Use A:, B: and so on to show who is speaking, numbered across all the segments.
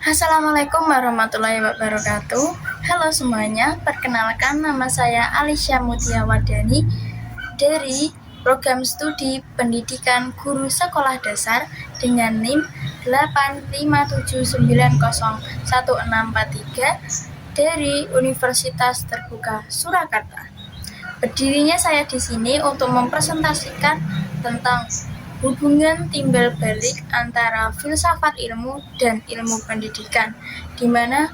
A: Assalamualaikum warahmatullahi wabarakatuh. Halo semuanya, perkenalkan nama saya Alisya Mutia Wardani dari Program Studi Pendidikan Guru Sekolah Dasar dengan NIM 857901643 dari Universitas Terbuka Surakarta. Berdirinya saya di sini untuk mempresentasikan tentang hubungan timbal balik antara filsafat ilmu dan ilmu pendidikan, di mana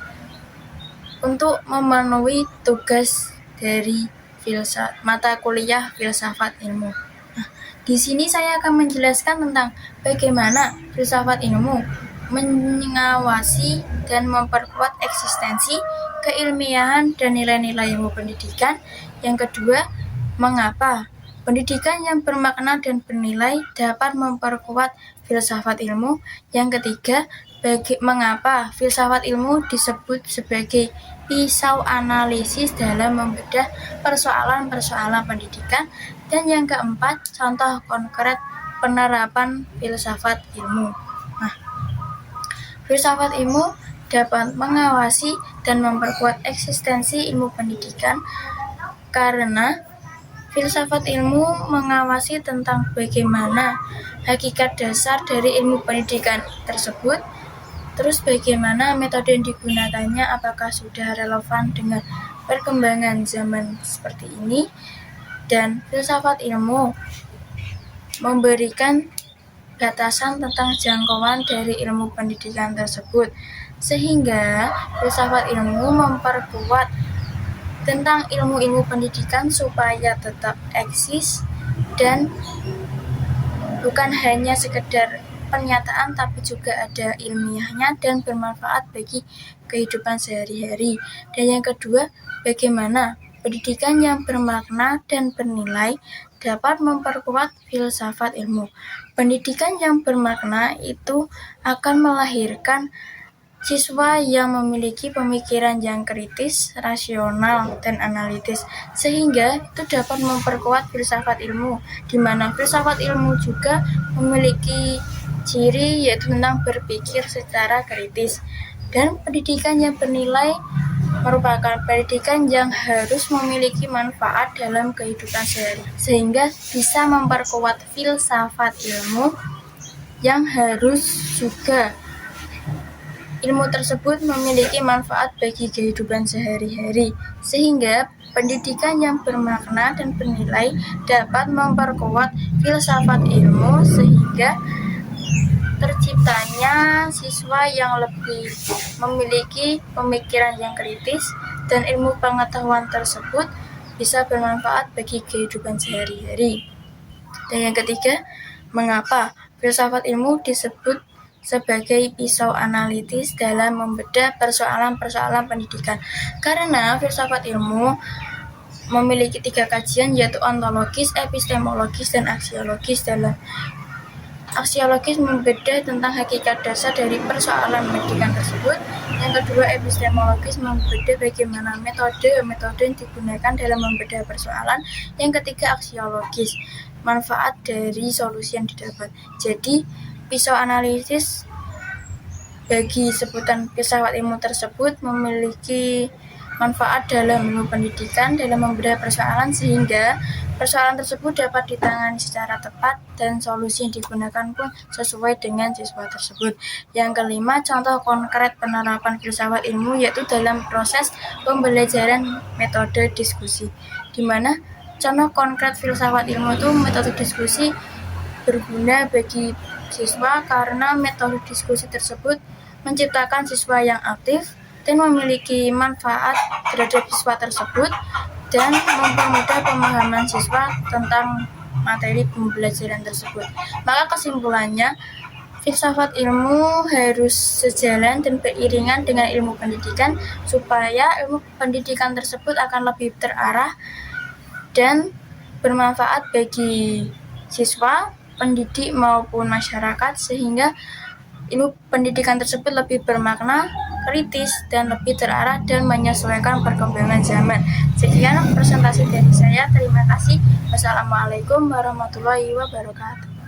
A: untuk memenuhi tugas dari mata kuliah filsafat ilmu. Di sini saya akan menjelaskan tentang bagaimana filsafat ilmu mengawasi dan memperkuat eksistensi, keilmiahan, dan nilai-nilai ilmu pendidikan. Yang kedua, mengapa pendidikan yang bermakna dan bernilai dapat memperkuat filsafat ilmu. Yang ketiga, mengapa filsafat ilmu disebut sebagai pisau analisis dalam membedah persoalan-persoalan pendidikan. Dan yang keempat, contoh konkret penerapan filsafat ilmu. Filsafat ilmu dapat mengawasi dan memperkuat eksistensi ilmu pendidikan karena filsafat ilmu mengawasi tentang bagaimana hakikat dasar dari ilmu pendidikan tersebut, terus bagaimana metode yang digunakannya, apakah sudah relevan dengan perkembangan zaman seperti ini, dan filsafat ilmu memberikan batasan tentang jangkauan dari ilmu pendidikan tersebut, sehingga filsafat ilmu memperkuat tentang ilmu-ilmu pendidikan supaya tetap eksis dan bukan hanya sekedar pernyataan tapi juga ada ilmiahnya dan bermanfaat bagi kehidupan sehari-hari. Dan yang kedua, bagaimana pendidikan yang bermakna dan bernilai dapat memperkuat filsafat ilmu. Pendidikan yang bermakna itu akan melahirkan siswa yang memiliki pemikiran yang kritis, rasional, dan analitis, sehingga itu dapat memperkuat filsafat ilmu, di mana filsafat ilmu juga memiliki ciri yaitu tentang berpikir secara kritis. Dan pendidikan yang bernilai merupakan pendidikan yang harus memiliki manfaat dalam kehidupan sehari, sehingga bisa memperkuat filsafat ilmu yang harus juga ilmu tersebut memiliki manfaat bagi kehidupan sehari-hari, sehingga pendidikan yang bermakna dan bernilai dapat memperkuat filsafat ilmu sehingga terciptanya siswa yang lebih memiliki pemikiran yang kritis dan ilmu pengetahuan tersebut bisa bermanfaat bagi kehidupan sehari-hari. Dan yang ketiga, mengapa filsafat ilmu disebut sebagai pisau analitis dalam membedah persoalan-persoalan pendidikan? Karena filsafat ilmu memiliki 3 kajian, yaitu ontologis, epistemologis, dan aksiologis. Dalam aksiologis membedah tentang hakikat dasar dari persoalan pendidikan tersebut. Yang kedua, epistemologis membedah bagaimana metode yang digunakan dalam membedah persoalan. Yang ketiga, aksiologis, manfaat dari solusi yang didapat. Jadi, pisau analisis bagi sebutan filsafat ilmu tersebut memiliki manfaat dalam ilmu pendidikan dalam membedah persoalan, sehingga persoalan tersebut dapat ditangani secara tepat dan solusi yang digunakan pun sesuai dengan siswa tersebut. Yang kelima, contoh konkret penerapan filsafat ilmu yaitu dalam proses pembelajaran metode diskusi, di mana contoh konkret filsafat ilmu itu metode diskusi berguna bagi siswa karena metode diskusi tersebut menciptakan siswa yang aktif dan memiliki manfaat terhadap siswa tersebut dan mempermudah pemahaman siswa tentang materi pembelajaran tersebut. Maka kesimpulannya, filsafat ilmu harus sejalan dan beriringan dengan ilmu pendidikan supaya ilmu pendidikan tersebut akan lebih terarah dan bermanfaat bagi siswa, pendidik maupun masyarakat, sehingga ilmu pendidikan tersebut lebih bermakna, kritis, dan lebih terarah dan menyesuaikan perkembangan zaman. Sekian presentasi dari saya. Terima kasih. Wassalamualaikum warahmatullahi wabarakatuh.